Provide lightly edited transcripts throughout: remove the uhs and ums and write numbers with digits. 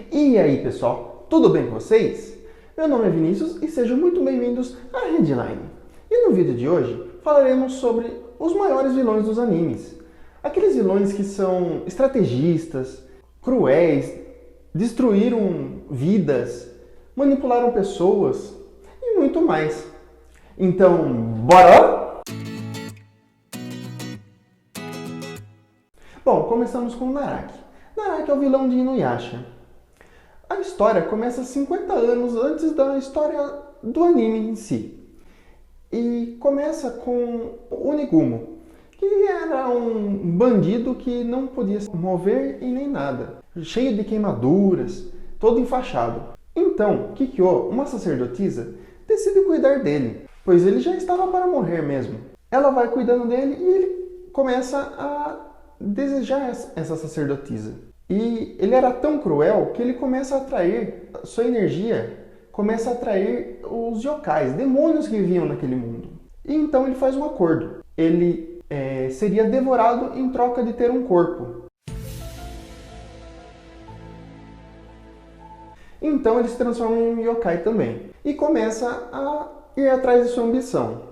E aí, pessoal, tudo bem com vocês? Meu nome é Vinícius e sejam muito bem-vindos à Headline. E no vídeo de hoje falaremos sobre os maiores vilões dos animes. Aqueles vilões que são estrategistas, cruéis, destruíram vidas, manipularam pessoas e muito mais. Então, bora lá? Bom, começamos com Naraki. Naraki é o vilão de Inuyasha. A história começa 50 anos antes da história do anime em si. E começa com Onigumo, que era um bandido que não podia se mover e nem nada, cheio de queimaduras, todo enfaixado. Então, Kikyo, uma sacerdotisa, decide cuidar dele, pois ele já estava para morrer mesmo. Ela vai cuidando dele e ele começa a desejar essa sacerdotisa. E ele era tão cruel que ele começa a atrair, sua energia começa a atrair os yokais, demônios que viviam naquele mundo. E então ele faz um acordo. Ele seria devorado em troca de ter um corpo. Então ele se transforma em um yokai também. E começa a ir atrás de sua ambição.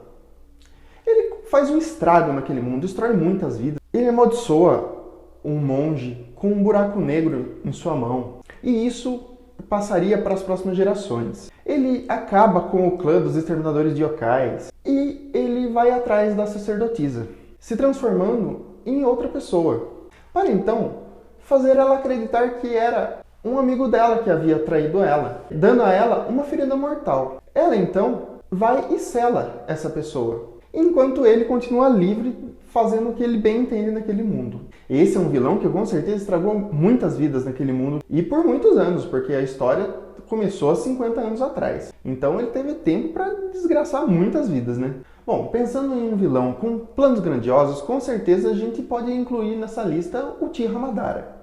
Ele faz um estrago naquele mundo, destrói muitas vidas. Ele amaldiçoa um monge com um buraco negro em sua mão. E isso passaria para as próximas gerações. Ele acaba com o clã dos exterminadores de yokais e ele vai atrás da sacerdotisa, se transformando em outra pessoa, para então fazer ela acreditar que era um amigo dela que havia traído ela, dando a ela uma ferida mortal. Ela então vai e sela essa pessoa, enquanto ele continua livre, fazendo o que ele bem entende naquele mundo. Esse é um vilão que com certeza estragou muitas vidas naquele mundo e por muitos anos, porque a história começou há 50 anos atrás. Então ele teve tempo para desgraçar muitas vidas, né? Bom, pensando em um vilão com planos grandiosos, com certeza a gente pode incluir nessa lista o Uchiha Madara.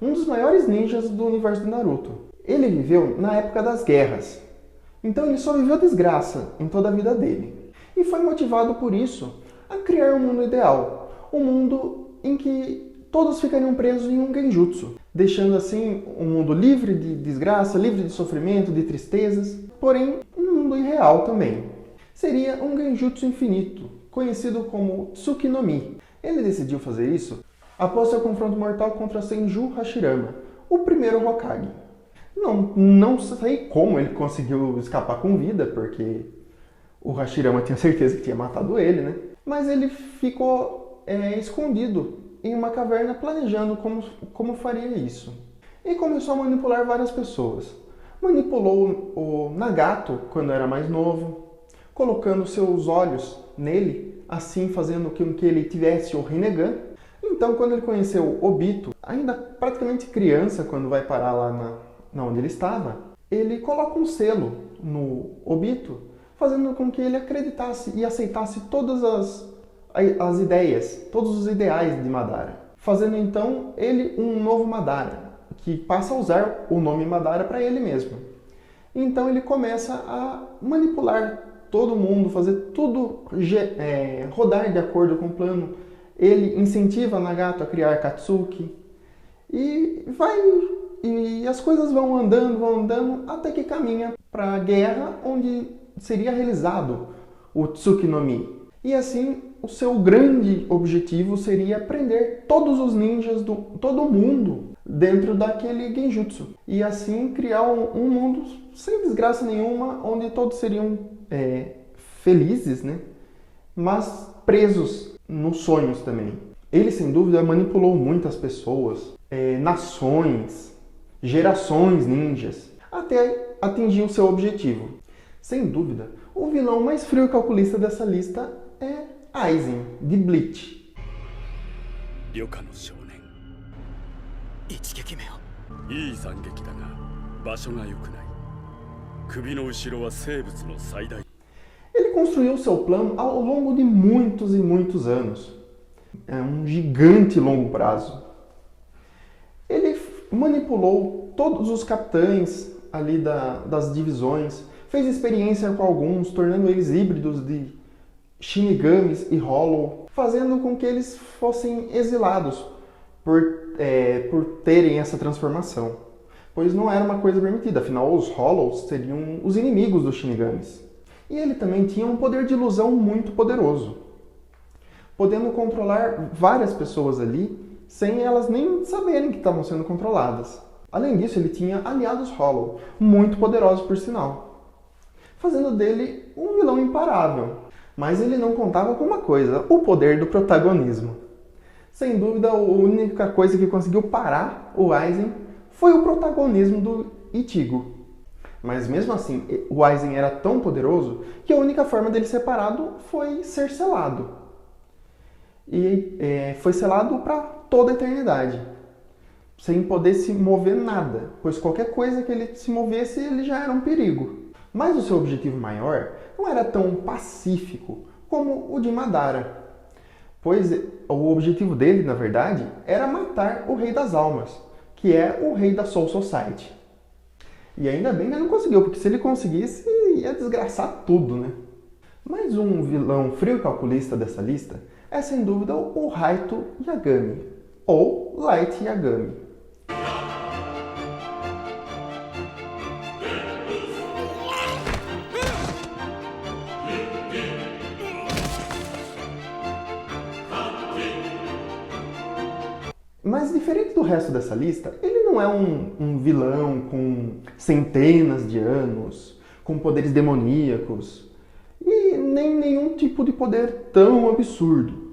Um dos maiores ninjas do universo de Naruto. Ele viveu na época das guerras. Então ele só viveu desgraça em toda a vida dele. E foi motivado por isso a criar um mundo ideal. Um mundo em que todos ficariam presos em um genjutsu. Deixando assim um mundo livre de desgraça, livre de sofrimento, de tristezas. Porém, um mundo irreal também. Seria um genjutsu infinito, conhecido como Tsuki no Mi. Ele decidiu fazer isso após seu confronto mortal contra Senju Hashirama, o primeiro Hokage. Não sei como ele conseguiu escapar com vida, porque o Hashirama tinha certeza que tinha matado ele, né? Mas ele ficou escondido em uma caverna planejando como faria isso. E começou a manipular várias pessoas. Manipulou o Nagato quando era mais novo, colocando seus olhos nele, assim fazendo com que ele tivesse o Rinnegan. Então, quando ele conheceu o Obito, ainda praticamente criança, quando vai parar lá onde ele estava, ele coloca um selo no Obito, fazendo com que ele acreditasse e aceitasse todas as ideias, todos os ideais de Madara. Fazendo então ele um novo Madara, que passa a usar o nome Madara para ele mesmo. Então ele começa a manipular todo mundo, fazer tudo rodar de acordo com o plano. Ele incentiva Nagato a criar Katsuki e as coisas vão andando até que caminha para a guerra onde seria realizado o Tsuki no Mi. E assim, o seu grande objetivo seria prender todos os ninjas do todo o mundo dentro daquele genjutsu. E assim criar um mundo sem desgraça nenhuma, onde todos seriam felizes, né? Mas presos nos sonhos também. Ele, sem dúvida, manipulou muitas pessoas, nações, gerações ninjas, até atingir o seu objetivo. Sem dúvida, o vilão mais frio e calculista dessa lista é Aizen, de Bleach. Ele construiu seu plano ao longo de muitos e muitos anos. É um gigante longo prazo. Ele manipulou todos os capitães ali das divisões, fez experiência com alguns, tornando eles híbridos de Shinigamis e Hollow, fazendo com que eles fossem exilados por terem essa transformação, pois não era uma coisa permitida, afinal os Hollows seriam os inimigos dos Shinigamis. E ele também tinha um poder de ilusão muito poderoso, podendo controlar várias pessoas ali sem elas nem saberem que estavam sendo controladas. Além disso, ele tinha aliados Hollow, muito poderosos por sinal, fazendo dele um vilão imparável. Mas ele não contava com uma coisa, o poder do protagonismo. Sem dúvida, a única coisa que conseguiu parar o Aizen foi o protagonismo do Ichigo. Mas mesmo assim, o Aizen era tão poderoso que a única forma dele ser parado foi ser selado. E foi selado para toda a eternidade, sem poder se mover nada, pois qualquer coisa que ele se movesse, ele já era um perigo. Mas o seu objetivo maior não era tão pacífico como o de Madara, pois o objetivo dele, na verdade, era matar o Rei das Almas, que é o Rei da Soul Society. E ainda bem que ele não conseguiu, porque se ele conseguisse, ia desgraçar tudo, né? Mais um vilão frio e calculista dessa lista é, sem dúvida, o Raito Yagami, ou Light Yagami. Mas diferente do resto dessa lista, ele não é um vilão com centenas de anos, com poderes demoníacos, e nem nenhum tipo de poder tão absurdo.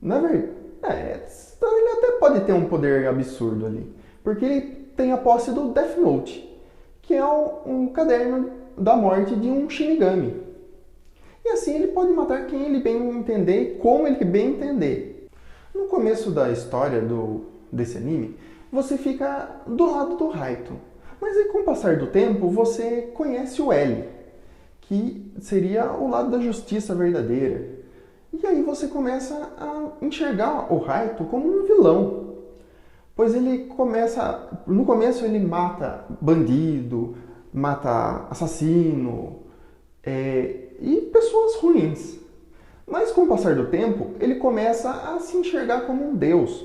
Na verdade, ele até pode ter um poder absurdo ali, porque ele tem a posse do Death Note, que é um caderno da morte de um Shinigami. E assim ele pode matar quem ele bem entender e como ele bem entender. No começo da história desse anime, você fica do lado do Raito. Mas aí, com o passar do tempo, você conhece o L, que seria o lado da justiça verdadeira. E aí você começa a enxergar o Raito como um vilão. Pois no começo ele mata bandido, mata assassino e pessoas ruins. Mas com o passar do tempo, ele começa a se enxergar como um deus.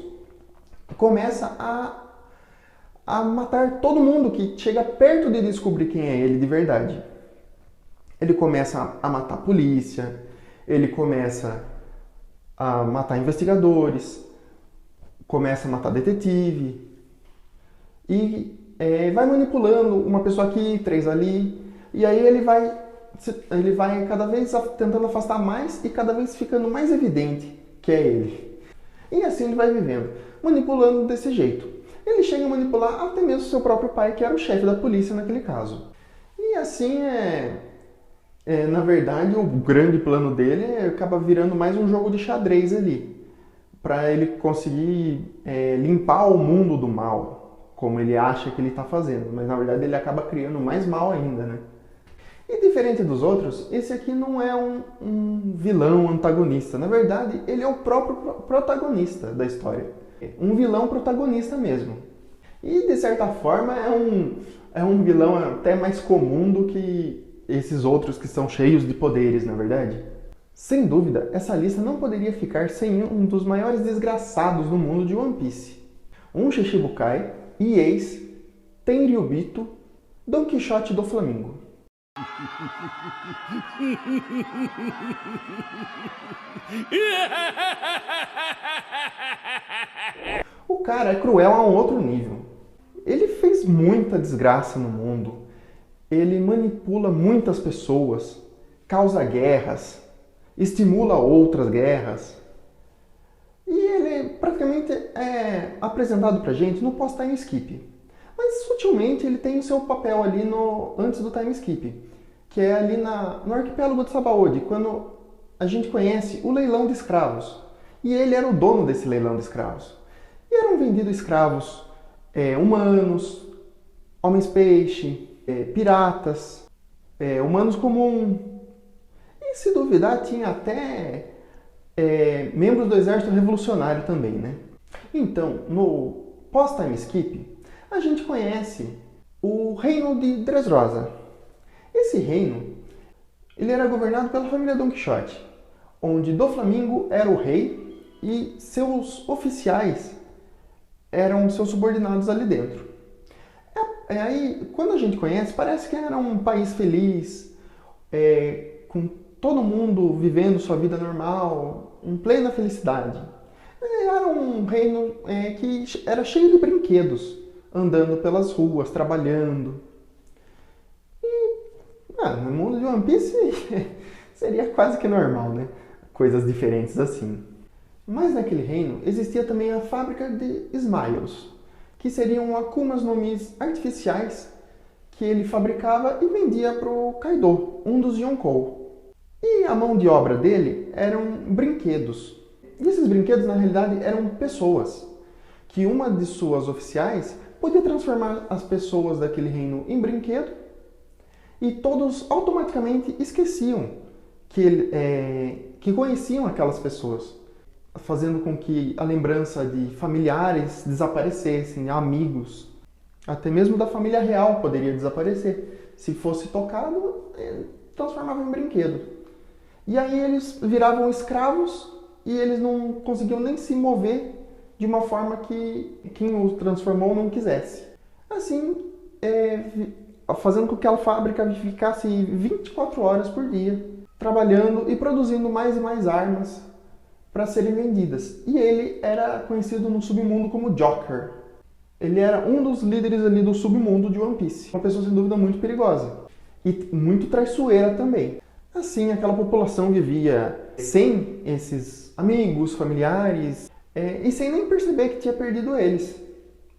Começa a matar todo mundo que chega perto de descobrir quem é ele de verdade. Ele começa a matar a polícia, ele começa a matar investigadores, começa a matar detetive e vai manipulando uma pessoa aqui, 3 ali, e aí ele vai cada vez tentando afastar mais e cada vez ficando mais evidente que é ele. E assim ele vai vivendo, manipulando desse jeito. Ele chega a manipular até mesmo seu próprio pai, que era o chefe da polícia naquele caso. E assim na verdade, o grande plano dele acaba virando mais um jogo de xadrez ali, para ele conseguir limpar o mundo do mal, como ele acha que ele está fazendo. Mas na verdade ele acaba criando mais mal ainda, né? E diferente dos outros, esse aqui não é um vilão antagonista. Na verdade, ele é o próprio protagonista da história. Um vilão protagonista mesmo. E de certa forma é um vilão até mais comum do que esses outros que são cheios de poderes, na verdade. Sem dúvida, essa lista não poderia ficar sem um dos maiores desgraçados do mundo de One Piece. Um Shichibukai e Tenryubito, Don Quixote do Flamingo. O cara é cruel a um outro nível. Ele fez muita desgraça no mundo. Ele manipula muitas pessoas, causa guerras, estimula outras guerras. E ele praticamente é apresentado pra gente no pós-time skip. Mas sutilmente ele tem o seu papel ali antes do time skip, que é ali no arquipélago de Sabaody, quando a gente conhece o leilão de escravos. E ele era o dono desse leilão de escravos. E eram vendidos escravos humanos, homens-peixe, piratas, humanos comuns. E se duvidar, tinha até membros do exército revolucionário também, né? Então, no pós-time skip, a gente conhece o reino de Dressrosa. Esse reino, ele era governado pela família Don Quixote. onde Doflamingo era o rei e seus oficiais eram seus subordinados ali dentro. Aí, quando a gente conhece, parece que era um país feliz, com todo mundo vivendo sua vida normal, em plena felicidade. Era um reino que era cheio de brinquedos, andando pelas ruas, trabalhando. No mundo de One Piece seria quase que normal, né? Coisas diferentes assim. Mas naquele reino existia também a fábrica de Smiles, que seriam Akumas no Mis artificiais que ele fabricava e vendia para o Kaido, um dos Yonkou. E a mão de obra dele eram brinquedos. E esses brinquedos, na realidade, eram pessoas, que uma de suas oficiais podia transformar as pessoas daquele reino em brinquedo e todos automaticamente esqueciam que conheciam aquelas pessoas, fazendo com que a lembrança de familiares desaparecessem, amigos, até mesmo da família real poderia desaparecer. Se fosse tocado, transformava em brinquedo. E aí eles viravam escravos e eles não conseguiam nem se mover de uma forma que quem os transformou não quisesse. Assim, fazendo com que a fábrica ficasse 24 horas por dia, trabalhando e produzindo mais e mais armas para serem vendidas. E ele era conhecido no submundo como Joker. Ele era um dos líderes ali do submundo de One Piece. Uma pessoa sem dúvida muito perigosa. E muito traiçoeira também. Assim, aquela população vivia sem esses amigos, familiares, e sem nem perceber que tinha perdido eles.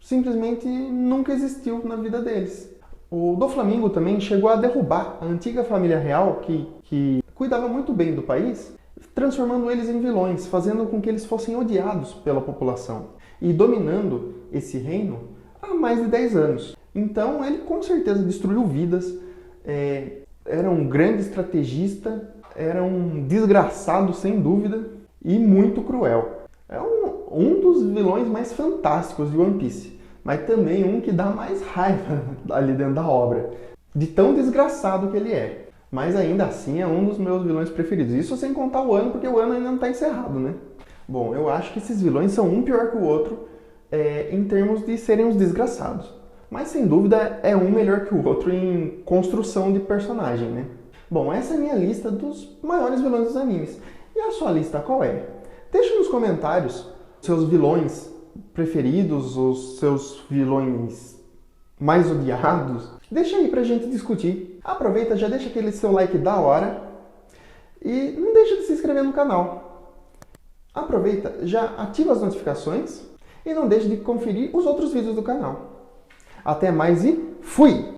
Simplesmente nunca existiu na vida deles. O Doflamingo também chegou a derrubar a antiga família real que cuidava muito bem do país, transformando eles em vilões, fazendo com que eles fossem odiados pela população e dominando esse reino há mais de 10 anos. Então ele com certeza destruiu vidas, era um grande estrategista, era um desgraçado sem dúvida e muito cruel. É um dos vilões mais fantásticos de One Piece, mas também um que dá mais raiva ali dentro da obra, de tão desgraçado que ele é. Mas ainda assim é um dos meus vilões preferidos. Isso sem contar o Wano, porque o Wano ainda não está encerrado, né? Bom, eu acho que esses vilões são um pior que o outro em termos de serem os desgraçados. Mas sem dúvida é um melhor que o outro em construção de personagem, né? Bom, essa é a minha lista dos maiores vilões dos animes. E a sua lista qual é? Deixe nos comentários seus vilões preferidos, os seus vilões mais odiados. Deixa aí pra gente discutir. Aproveita, já deixa aquele seu like da hora e não deixa de se inscrever no canal. Aproveita, já ativa as notificações e não deixe de conferir os outros vídeos do canal. Até mais e fui!